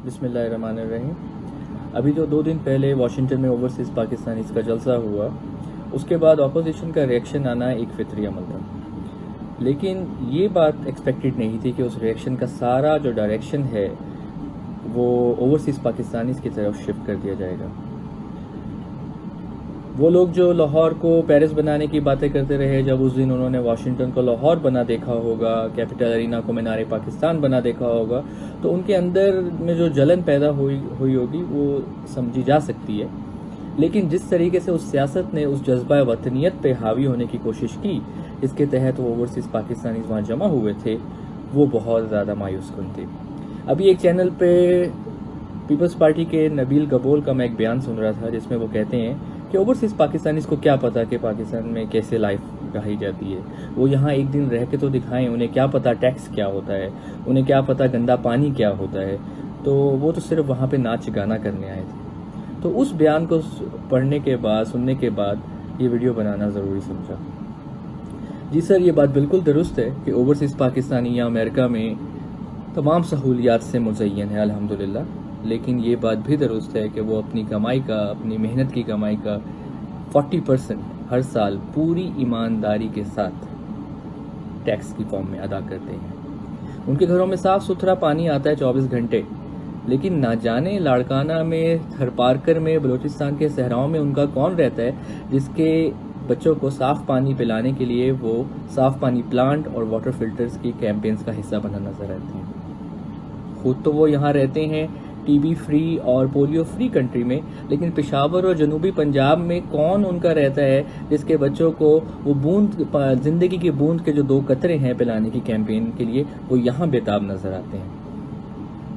بسم اللہ الرحمن الرحیم۔ ابھی جو 2 دن پہلے واشنگٹن میں اوورسیز پاکستانیز کا جلسہ ہوا، اس کے بعد اپوزیشن کا ریئیکشن آنا ایک فطری عمل تھا، لیکن یہ بات ایکسپیکٹڈ نہیں تھی کہ اس ریئیکشن کا سارا جو ڈائریکشن ہے وہ اوورسیز پاکستانیز کی طرف شفٹ کر دیا جائے گا۔ وہ لوگ جو لاہور کو پیرس بنانے کی باتیں کرتے رہے، جب اس دن انہوں نے واشنگٹن کو لاہور بنا دیکھا ہوگا، کیپٹل ارینا کو مینار پاکستان بنا دیکھا ہوگا، تو ان کے اندر میں جو جلن پیدا ہوئی ہوگی وہ سمجھی جا سکتی ہے۔ لیکن جس طریقے سے اس سیاست نے اس جذبہ وطنیت پہ حاوی ہونے کی کوشش کی، اس کے تحت وہ اوورسیز پاکستانیز وہاں جمع ہوئے تھے، وہ بہت زیادہ مایوس کن تھی۔ ابھی ایک چینل پہ پیپلز پارٹی کے نبیل گبول کا میں ایک بیان سن رہا تھا، جس میں وہ کہتے ہیں کہ اوورسیز پاکستانیز کو کیا پتا کہ پاکستان میں کیسے لائف رہی جاتی ہے، وہ یہاں ایک دن رہ کے تو دکھائیں، انہیں کیا پتا ٹیکس کیا ہوتا ہے، انہیں کیا پتا گندا پانی کیا ہوتا ہے، تو وہ تو صرف وہاں پہ ناچ گانا کرنے آئے تھے۔ تو اس بیان کو پڑھنے کے بعد، سننے کے بعد یہ ویڈیو بنانا ضروری سمجھا۔ جی سر، یہ بات بالکل درست ہے کہ اوورسیز پاکستانی یا امریکہ میں تمام سہولیات سے مزین ہے الحمدللہ، لیکن یہ بات بھی درست ہے کہ وہ اپنی کمائی کا، اپنی محنت کی کمائی کا 40% ہر سال پوری ایمانداری کے ساتھ ٹیکس کی فارم میں ادا کرتے ہیں۔ ان کے گھروں میں صاف ستھرا پانی آتا ہے 24 گھنٹے، لیکن نہ جانے لاڑکانہ میں، تھر پارکر میں، بلوچستان کے صحراؤں میں ان کا کون رہتا ہے جس کے بچوں کو صاف پانی پلانے کے لیے وہ صاف پانی پلانٹ اور واٹر فلٹرز کی کیمپینز کا حصہ بنا نظر آتے ہیں۔ خود تو وہ یہاں رہتے ہیں ٹی بی فری اور پولیو فری کنٹری میں، لیکن پشاور اور جنوبی پنجاب میں کون ان کا رہتا ہے جس کے بچوں کو وہ زندگی کی بوند کے جو 2 قطرے ہیں پلانے کی کیمپین کے لیے، وہ یہاں بےتاب نظر آتے ہیں۔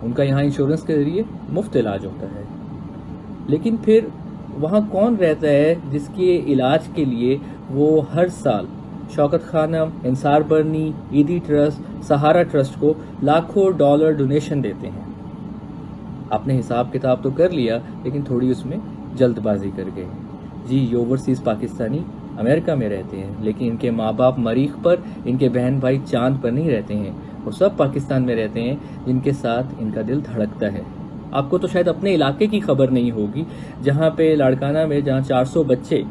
ان کا یہاں انشورنس کے ذریعے مفت علاج ہوتا ہے، لیکن پھر وہاں کون رہتا ہے جس کے علاج کے لیے وہ ہر سال شوکت خانم، انصار برنی، ایدی ٹرسٹ، سہارا ٹرسٹ کو لاکھوں ڈالر ڈونیشن دیتے ہیں؟ آپ نے حساب کتاب تو کر لیا، لیکن تھوڑی اس میں جلد بازی کر گئے۔ جی، یہ اوورسیز پاکستانی امریکہ میں رہتے ہیں، لیکن ان کے ماں باپ مریخ پر، ان کے بہن بھائی چاند پر نہیں رہتے ہیں، وہ سب پاکستان میں رہتے ہیں جن کے ساتھ ان کا دل دھڑکتا ہے۔ آپ کو تو شاید اپنے علاقے کی خبر نہیں ہوگی، جہاں پہ لاڑکانہ میں جہاں 400 بچے،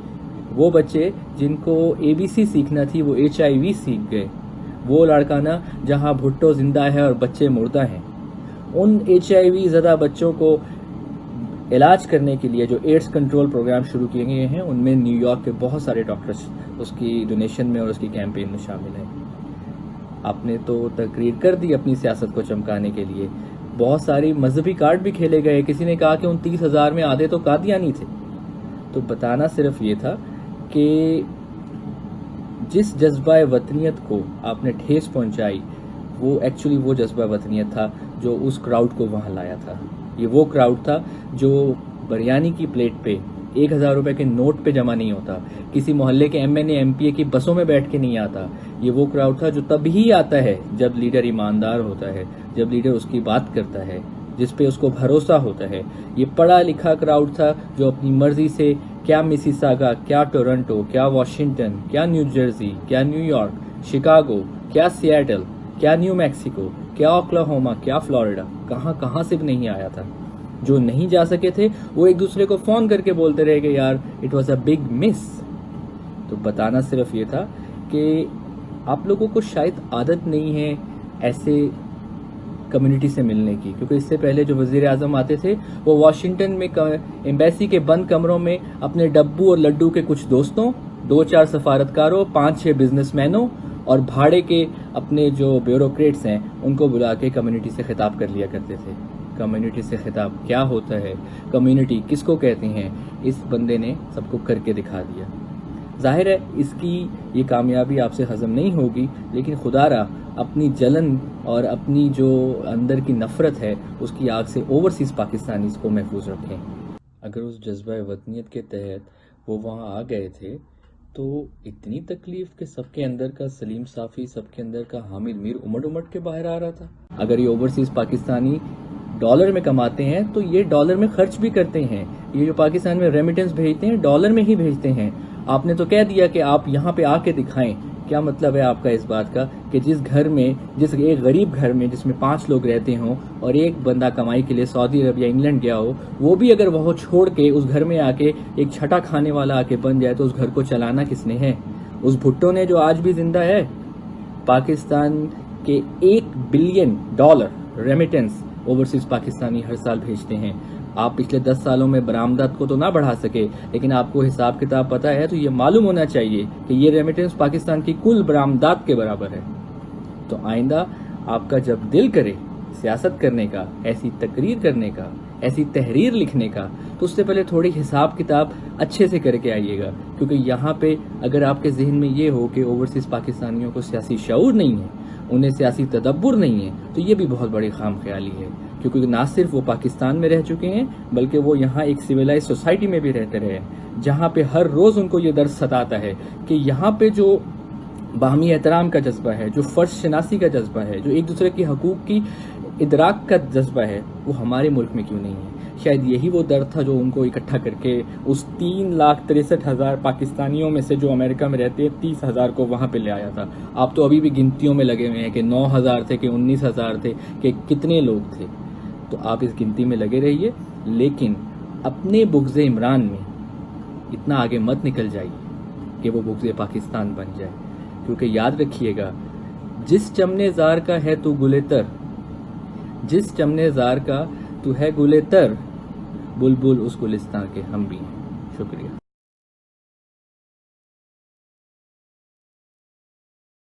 وہ بچے جن کو ABC سیکھنا تھی وہ HIV سیکھ گئے۔ وہ لاڑکانہ جہاں بھٹو زندہ ہے اور بچے مردہ ہیں، ان HIV زدہ بچوں کو علاج کرنے کے لیے جو ایڈز کنٹرول پروگرام شروع کیے گئے ہیں، ان میں نیو یارک کے بہت سارے ڈاکٹرز اس کی ڈونیشن میں اور اس کی کیمپین میں شامل ہیں۔ آپ نے تو تقریر کر دی اپنی سیاست کو چمکانے کے لیے، بہت ساری مذہبی کارڈ بھی کھیلے گئے، کسی نے کہا کہ ان 30,000 میں آدھے تو قادیانی تھے۔ تو بتانا صرف یہ تھا کہ جس جذبہ وطنیت کو آپ نے ٹھیس پہنچائی، وہ ایکچولی وہ جذبہ وطنیت تھا جو اس کراؤڈ کو وہاں لایا تھا۔ یہ وہ کراؤڈ تھا جو بریانی کی پلیٹ پہ 1,000 روپے کے نوٹ پہ جمع نہیں ہوتا، کسی محلے کے MNA MPA کی بسوں میں بیٹھ کے نہیں آتا۔ یہ وہ کراؤڈ تھا جو تب ہی آتا ہے جب لیڈر ایماندار ہوتا ہے، جب لیڈر اس کی بات کرتا ہے، جس پہ اس کو بھروسہ ہوتا ہے۔ یہ پڑھا لکھا کراؤڈ تھا جو اپنی مرضی سے کیا مسیساگا، کیا ٹورنٹو، کیا واشنگٹن، کیا نیو جرسی، کیا نیو یارک، شکاگو، کیا سیاٹل، کیا نیو میکسیکو، کیا اوکلاہوما، کیا فلوریڈا، کہاں سے بھی نہیں آیا تھا۔ جو نہیں جا سکے تھے وہ ایک دوسرے کو فون کر کے بولتے رہے کہ یار اٹ واز اے بگ مس۔ تو بتانا صرف یہ تھا کہ آپ لوگوں کو شاید عادت نہیں ہے ایسے کمیونٹی سے ملنے کی، کیونکہ اس سے پہلے جو وزیر اعظم آتے تھے وہ واشنگٹن میں ایمبیسی کے بند کمروں میں اپنے ڈبو اور لڈو کے کچھ دوستوں، 2-4 سفارتکاروں، 5-6 بزنس مینوں اور بھاڑے کے اپنے جو بیوروکریٹس ہیں ان کو بلا کے کمیونٹی سے خطاب کر لیا کرتے تھے۔ کمیونٹی سے خطاب کیا ہوتا ہے، کمیونٹی کس کو کہتے ہیں، اس بندے نے سب کو کر کے دکھا دیا۔ ظاہر ہے اس کی یہ کامیابی آپ سے ہضم نہیں ہوگی، لیکن خدا را اپنی جلن اور اپنی جو اندر کی نفرت ہے اس کی آگ سے اوورسیز پاکستانیز کو محفوظ رکھیں۔ اگر اس جذبہ وطنیت کے تحت وہ وہاں آ گئے تھے تو اتنی تکلیف کہ سب کے اندر کا سلیم صافی، سب کے اندر کا حامد میر امٹ کے باہر آ رہا تھا۔ اگر یہ اوورسیز پاکستانی ڈالر میں کماتے ہیں تو یہ ڈالر میں خرچ بھی کرتے ہیں، یہ جو پاکستان میں ریمیٹنس بھیجتے ہیں ڈالر میں ہی بھیجتے ہیں۔ آپ نے تو کہہ دیا کہ آپ یہاں پہ آ کے دکھائیں کہ کیا مطلب ہے آپ کا اس بات کا کہ جس ایک غریب گھر میں جس میں 5 لوگ رہتے ہوں اور ایک بندہ کمائی کے لیے سعودی عرب یا انگلینڈ گیا ہو، وہ بھی اگر وہ چھوڑ کے اس گھر میں آ کے ایک چھٹا کھانے والا آ کے بن جائے تو اس گھر کو چلانا کس نے ہے؟ اس بھٹو نے جو آج بھی زندہ ہے۔ پاکستان کے $1 بلین ریمیٹنس اوورسیز پاکستانی ہر سال بھیجتے ہیں۔ آپ پچھلے 10 سالوں میں برآمدات کو تو نہ بڑھا سکے، لیکن آپ کو حساب کتاب پتہ ہے تو یہ معلوم ہونا چاہیے کہ یہ ریمیٹنس پاکستان کی کل برآمدات کے برابر ہے۔ تو آئندہ آپ کا جب دل کرے سیاست کرنے کا، ایسی تقریر کرنے کا، ایسی تحریر لکھنے کا، تو اس سے پہلے تھوڑی حساب کتاب اچھے سے کر کے آئیے گا، کیونکہ یہاں پہ اگر آپ کے ذہن میں یہ ہو کہ اوورسیز پاکستانیوں کو سیاسی شعور نہیں ہے، انہیں سیاسی تدبر نہیں ہے، تو یہ بھی بہت بڑی خام خیالی ہے، کیونکہ نہ صرف وہ پاکستان میں رہ چکے ہیں بلکہ وہ یہاں ایک سویلائز سوسائٹی میں بھی رہتے رہے، جہاں پہ ہر روز ان کو یہ درس ستاتا ہے کہ یہاں پہ جو باہمی احترام کا جذبہ ہے، جو فرض شناسی کا جذبہ ہے، جو ایک دوسرے کے حقوق کی ادراک کا جذبہ ہے، وہ ہمارے ملک میں کیوں نہیں ہے؟ شاید یہی وہ درد تھا جو ان کو اکٹھا کر کے اس 3,63,000 پاکستانیوں میں سے جو امریکہ میں رہتے ہیں 30,000 کو وہاں پہ لے آیا تھا۔ آپ تو ابھی بھی گنتیوں میں لگے ہوئے ہیں کہ 9,000 تھے کہ 19,000 تھے کہ کتنے لوگ تھے، تو آپ اس گنتی میں لگے رہیے، لیکن اپنے بغض عمران میں اتنا آگے مت نکل جائیے کہ وہ بغض پاکستان بن جائے، کیونکہ یاد رکھیے گا، جس چمنے زار کا ہے تو گلے تر، جس چمنے زار کا تو ہے گلے تر، بلبل اس گلستان کے ہم بھی ہیں۔ شکریہ۔